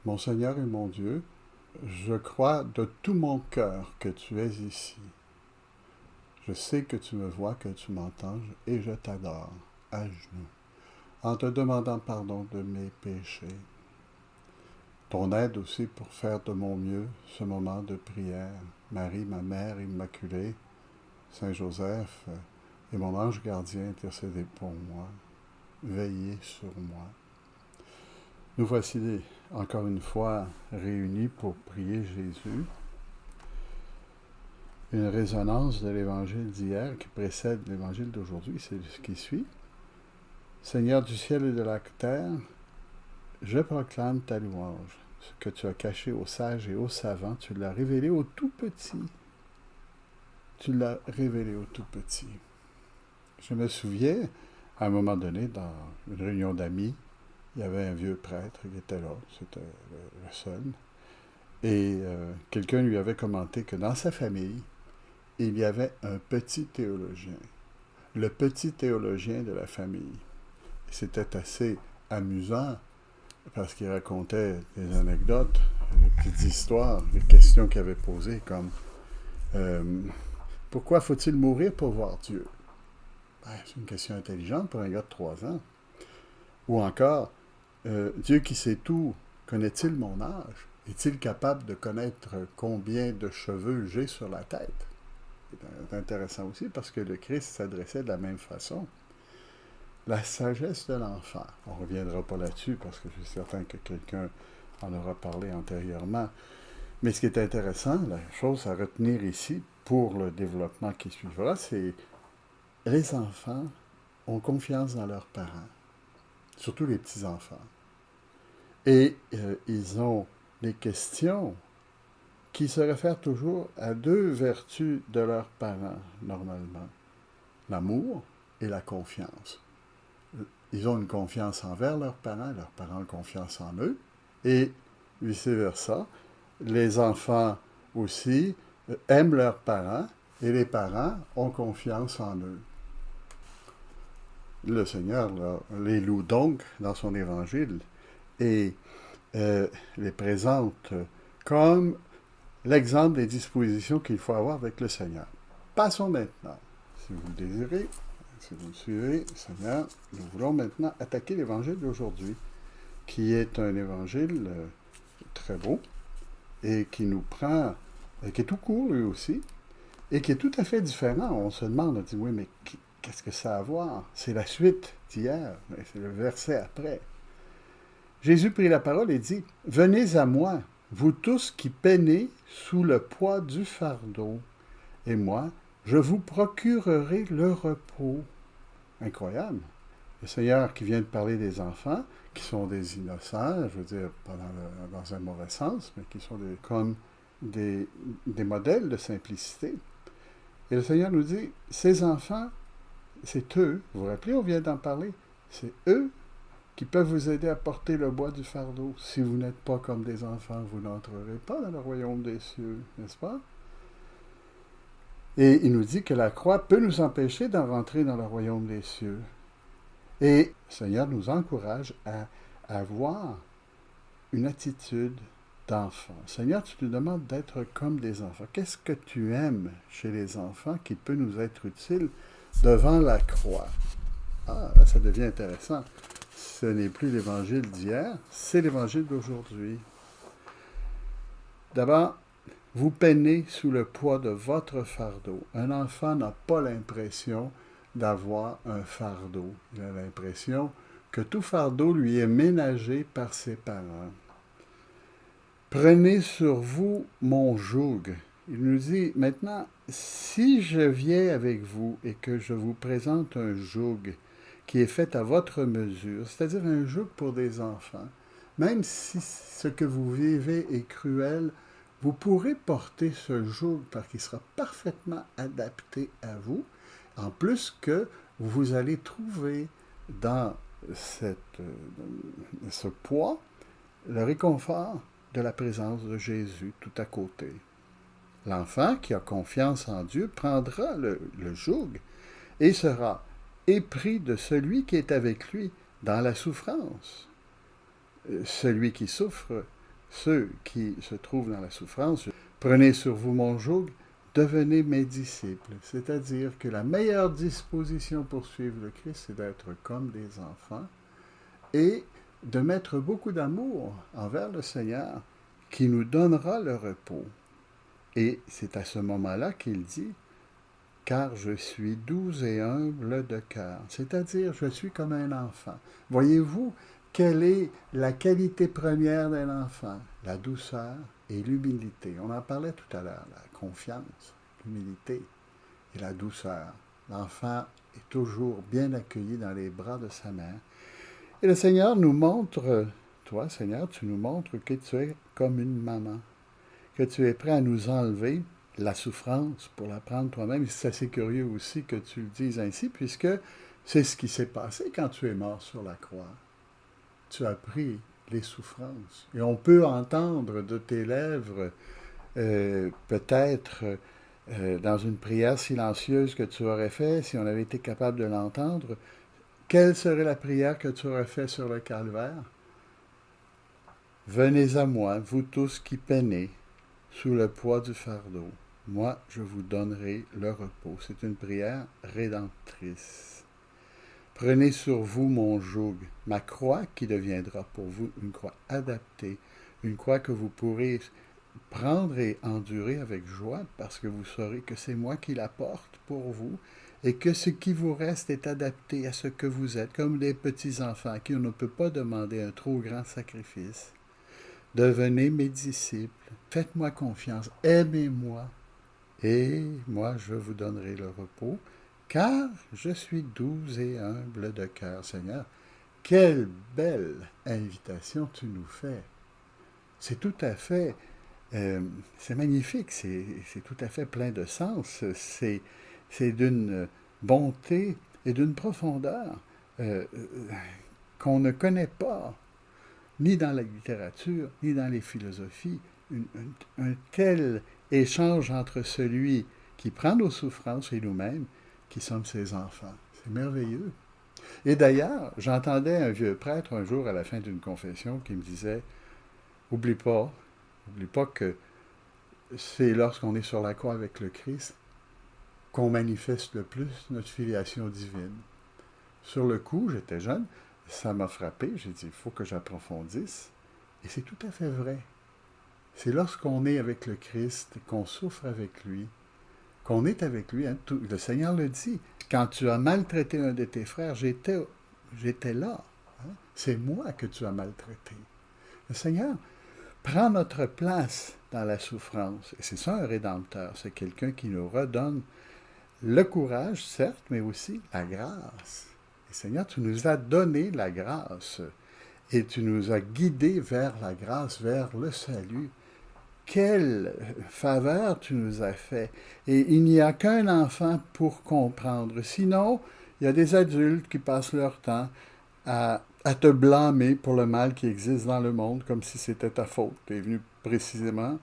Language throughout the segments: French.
Mon Seigneur et mon Dieu, je crois de tout mon cœur que tu es ici. Je sais que tu me vois, que tu m'entends, et je t'adore, à genoux, en te demandant pardon de mes péchés. Ton aide aussi pour faire de mon mieux ce moment de prière. Marie, ma mère immaculée, Saint Joseph et mon ange gardien, intercédez pour moi. Veillez sur moi. Nous voici encore une fois réunis pour prier Jésus. Une résonance de l'évangile d'hier qui précède l'évangile d'aujourd'hui, c'est ce qui suit. Seigneur du ciel et de la terre, je proclame ta louange. Ce que tu as caché aux sages et aux savants, tu l'as révélé aux tout petits. Tu l'as révélé aux tout petits. Je me souviens, à un moment donné, dans une réunion d'amis, il y avait un vieux prêtre qui était là, c'était le seul, et quelqu'un lui avait commenté que dans sa famille, il y avait un petit théologien, le petit théologien de la famille. Et c'était assez amusant parce qu'il racontait des anecdotes, des petites histoires, des questions qu'il avait posées comme pourquoi faut-il mourir pour voir Dieu? Ben, c'est une question intelligente pour un gars de 3 ans. Ou encore, Dieu qui sait tout, connaît-il mon âge? Est-il capable de connaître combien de cheveux j'ai sur la tête? C'est intéressant aussi parce que le Christ s'adressait de la même façon. La sagesse de l'enfant. On ne reviendra pas là-dessus parce que je suis certain que quelqu'un en aura parlé antérieurement. Mais ce qui est intéressant, la chose à retenir ici pour le développement qui suivra, c'est les enfants ont confiance dans leurs parents, surtout les petits-enfants. Et ils ont des questions qui se réfèrent toujours à deux vertus de leurs parents, normalement. L'amour et la confiance. Ils ont une confiance envers leurs parents ont confiance en eux, et vice-versa. Les enfants aussi aiment leurs parents, et les parents ont confiance en eux. Le Seigneur les loue donc dans son évangile et les présente comme l'exemple des dispositions qu'il faut avoir avec le Seigneur. Passons maintenant, si vous le désirez, si vous le suivez, Seigneur, nous voulons maintenant attaquer l'évangile d'aujourd'hui, qui est un évangile très beau et qui nous prend, qui est tout court lui aussi, et qui est tout à fait différent. On se demande, on dit, oui, mais qu'est-ce que ça a à voir? C'est la suite d'hier, mais c'est le verset après. Jésus prit la parole et dit, « Venez à moi, vous tous qui peinez sous le poids du fardeau, et moi, je vous procurerai le repos. » Incroyable. Le Seigneur qui vient de parler des enfants, qui sont des innocents, je veux dire, pas dans un mauvais sens, mais qui sont comme des modèles de simplicité. Et le Seigneur nous dit, ces enfants, c'est eux, vous vous rappelez, on vient d'en parler, c'est eux qui peuvent vous aider à porter le poids du fardeau. Si vous n'êtes pas comme des enfants, vous n'entrerez pas dans le royaume des cieux, n'est-ce pas? Et il nous dit que la croix peut nous empêcher d'en rentrer dans le royaume des cieux. Et le Seigneur nous encourage à avoir une attitude d'enfant. Seigneur, tu nous demandes d'être comme des enfants. Qu'est-ce que tu aimes chez les enfants qui peut nous être utile devant la croix? Ah, là, ça devient intéressant. Ce n'est plus l'évangile d'hier, c'est l'évangile d'aujourd'hui. D'abord, vous peinez sous le poids de votre fardeau. Un enfant n'a pas l'impression d'avoir un fardeau. Il a l'impression que tout fardeau lui est ménagé par ses parents. Prenez sur vous mon joug. Il nous dit maintenant, si je viens avec vous et que je vous présente un joug qui est fait à votre mesure, c'est-à-dire un joug pour des enfants, même si ce que vous vivez est cruel, vous pourrez porter ce joug parce qu'il sera parfaitement adapté à vous, en plus que vous allez trouver dans ce poids le réconfort de la présence de Jésus tout à côté. L'enfant qui a confiance en Dieu prendra le joug et sera épris de celui qui est avec lui dans la souffrance. Celui qui souffre ceux qui se trouvent dans la souffrance, prenez sur vous mon joug, devenez mes disciples. C'est-à-dire que la meilleure disposition pour suivre le Christ, c'est d'être comme des enfants et de mettre beaucoup d'amour envers le Seigneur qui nous donnera le repos. Et c'est à ce moment-là qu'il dit, car je suis doux et humble de cœur, c'est-à-dire je suis comme un enfant. Voyez-vous, quelle est la qualité première d'un enfant? La douceur et l'humilité. On en parlait tout à l'heure, la confiance, l'humilité et la douceur. L'enfant est toujours bien accueilli dans les bras de sa mère. Et le Seigneur nous montre, toi Seigneur, tu nous montres que tu es comme une maman, que tu es prêt à nous enlever la souffrance pour la prendre toi-même. C'est assez curieux aussi que tu le dises ainsi, puisque c'est ce qui s'est passé quand tu es mort sur la croix. Tu as pris les souffrances. Et on peut entendre de tes lèvres, peut-être dans une prière silencieuse que tu aurais faite, si on avait été capable de l'entendre, quelle serait la prière que tu aurais faite sur le calvaire? Venez à moi, vous tous qui peinez, sous le poids du fardeau. Moi, je vous donnerai le repos. C'est une prière rédemptrice. Prenez sur vous mon joug, ma croix qui deviendra pour vous une croix adaptée, une croix que vous pourrez prendre et endurer avec joie parce que vous saurez que c'est moi qui la porte pour vous et que ce qui vous reste est adapté à ce que vous êtes, comme des petits-enfants à qui on ne peut pas demander un trop grand sacrifice. Devenez mes disciples, faites-moi confiance, aimez-moi, et moi je vous donnerai le repos, car je suis doux et humble de cœur. Seigneur, quelle belle invitation tu nous fais. C'est tout à fait, c'est magnifique, c'est tout à fait plein de sens, c'est d'une bonté et d'une profondeur qu'on ne connaît pas, ni dans la littérature, ni dans les philosophies. Un tel échange entre celui qui prend nos souffrances et nous-mêmes, qui sommes ses enfants. C'est merveilleux. Et d'ailleurs, j'entendais un vieux prêtre un jour à la fin d'une confession qui me disait, oublie pas que c'est lorsqu'on est sur la croix avec le Christ qu'on manifeste le plus notre filiation divine. Sur le coup, j'étais jeune, ça m'a frappé, j'ai dit, il faut que j'approfondisse. Et c'est tout à fait vrai. C'est lorsqu'on est avec le Christ, qu'on souffre avec lui, qu'on est avec lui. Hein, le Seigneur le dit, quand tu as maltraité un de tes frères, j'étais là. Hein, c'est moi que tu as maltraité. Le Seigneur prend notre place dans la souffrance. Et c'est ça un rédempteur, c'est quelqu'un qui nous redonne le courage, certes, mais aussi la grâce. Et Seigneur, tu nous as donné la grâce et tu nous as guidés vers la grâce, vers le salut. Quelle faveur tu nous as fait. Et il n'y a qu'un enfant pour comprendre. Sinon, il y a des adultes qui passent leur temps à te blâmer pour le mal qui existe dans le monde, comme si c'était ta faute. Tu es venu précisément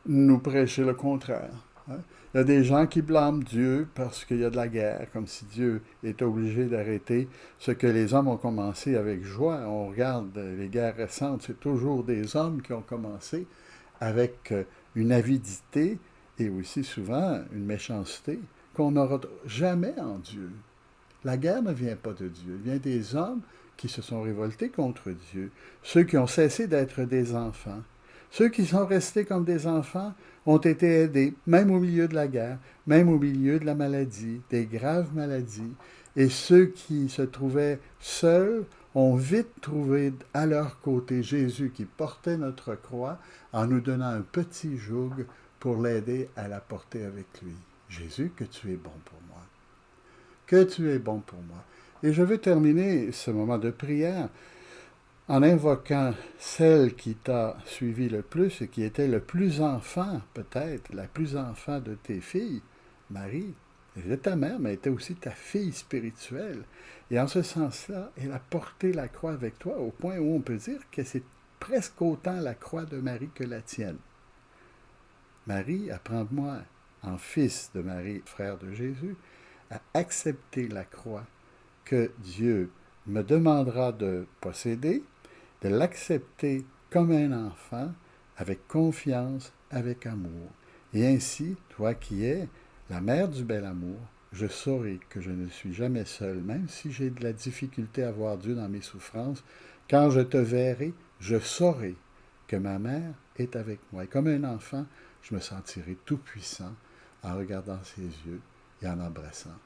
nous prêcher le contraire. Hein? Il y a des gens qui blâment Dieu parce qu'il y a de la guerre, comme si Dieu était obligé d'arrêter ce que les hommes ont commencé avec joie. On regarde les guerres récentes, c'est toujours des hommes qui ont commencé avec une avidité et aussi souvent une méchanceté qu'on n'aura jamais en Dieu. La guerre ne vient pas de Dieu, elle vient des hommes qui se sont révoltés contre Dieu, ceux qui ont cessé d'être des enfants. Ceux qui sont restés comme des enfants ont été aidés, même au milieu de la guerre, même au milieu de la maladie, des graves maladies. Et ceux qui se trouvaient seuls ont vite trouvé à leur côté Jésus qui portait notre croix en nous donnant un petit joug pour l'aider à la porter avec lui. Jésus, que tu es bon pour moi. Que tu es bon pour moi. Et je veux terminer ce moment de prière en invoquant celle qui t'a suivi le plus et qui était le plus enfant, peut-être, la plus enfant de tes filles, Marie. Elle était ta mère, mais elle était aussi ta fille spirituelle. Et en ce sens-là, elle a porté la croix avec toi au point où on peut dire que c'est presque autant la croix de Marie que la tienne. Marie, apprends-moi, en fils de Marie, frère de Jésus, à accepter la croix que Dieu me demandera de posséder, de l'accepter comme un enfant, avec confiance, avec amour. Et ainsi, toi qui es la mère du bel amour, je saurai que je ne suis jamais seul, même si j'ai de la difficulté à voir Dieu dans mes souffrances. Quand je te verrai, je saurai que ma mère est avec moi. Et comme un enfant, je me sentirai tout puissant en regardant ses yeux et en embrassant